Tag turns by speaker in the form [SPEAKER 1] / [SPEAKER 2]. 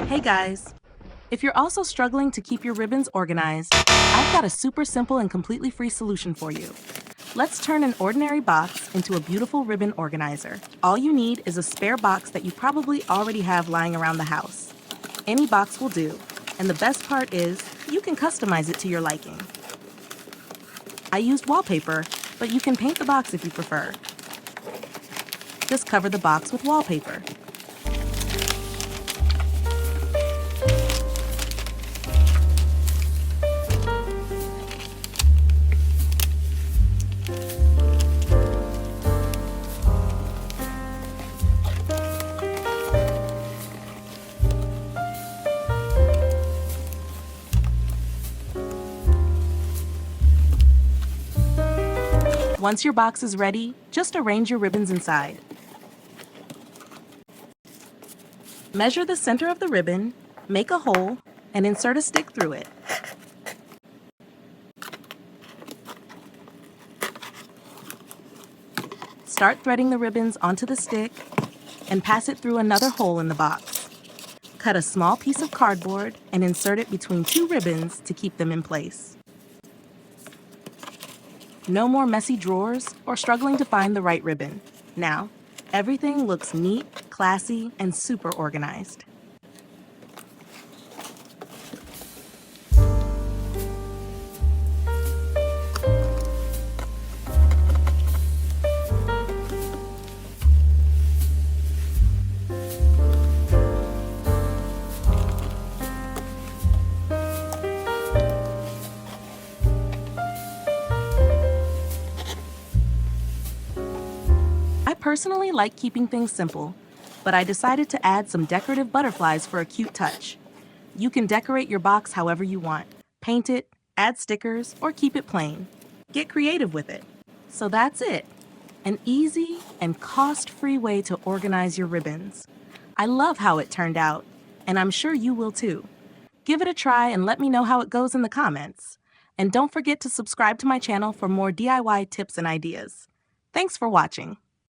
[SPEAKER 1] Hey guys! If you're also struggling to keep your ribbons organized, I've got a super simple and completely free solution for you. Let's turn an ordinary box into a beautiful ribbon organizer. All you need is a spare box that you probably already have lying around the house. Any box will do, and the best part is you can customize it to your liking. I used wallpaper, but you can paint the box if you prefer. Just cover the box with wallpaper. Once your box is ready, just arrange your ribbons inside. Measure the center of the ribbon, make a hole, and insert a stick through it. Start threading the ribbons onto the stick and pass it through another hole in the box. Cut a small piece of cardboard and insert it between two ribbons to keep them in place. No more messy drawers or struggling to find the right ribbon. Now, everything looks neat, classy, and super organized. I personally like keeping things simple, but I decided to add some decorative butterflies for a cute touch. You can decorate your box however you want. Paint it, add stickers, or keep it plain. Get creative with it. So that's it. An easy and cost-free way to organize your ribbons. I love how it turned out, and I'm sure you will too. Give it a try and let me know how it goes in the comments. And don't forget to subscribe to my channel for more DIY tips and ideas. Thanks for watching.